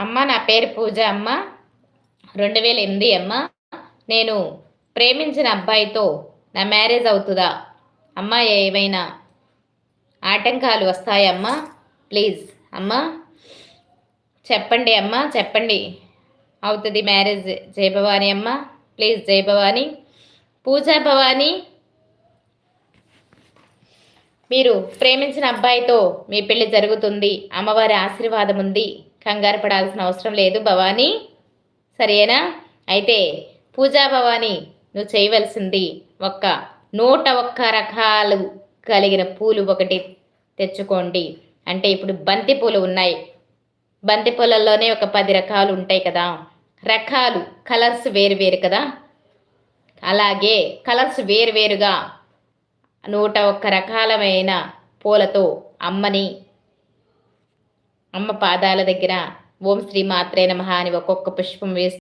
అమ్మ నా పేరు పూజ అమ్మ. 2008 అమ్మ. నేను ప్రేమించిన అబ్బాయితో నా మ్యారేజ్ అవుతుందా అమ్మ? ఏమైనా ఆటంకాలు వస్తాయమ్మా? ప్లీజ్ అమ్మా చెప్పండి అమ్మా, చెప్పండి. అవుతుంది మ్యారేజ్. జై భవానీ అమ్మ, ప్లీజ్ జై భవానీ. పూజా భవానీ, మీరు ప్రేమించిన అబ్బాయితో మీ పెళ్లి జరుగుతుంది. అమ్మవారి ఆశీర్వాదం ఉంది. కంగారు పడాల్సిన అవసరం లేదు భవానీ, సరేనా? అయితే పూజా భవానీ, నువ్వు చేయవలసింది 101 రకాలు కలిగిన పూలు ఒకటి తెచ్చుకోండి. అంటే ఇప్పుడు బంతి పూలు ఉన్నాయి. బంతి పూలల్లోనే ఒక 10 రకాలు ఉంటాయి కదా, రకాలు కలర్స్ వేరు కదా, అలాగే కలర్స్ వేరుగా 101 రకాలమైన పూలతో అమ్మ పాదాల దగ్గర ఓం శ్రీ మాత్రే నమః అని ఒక్కొక్క పుష్పం వేసి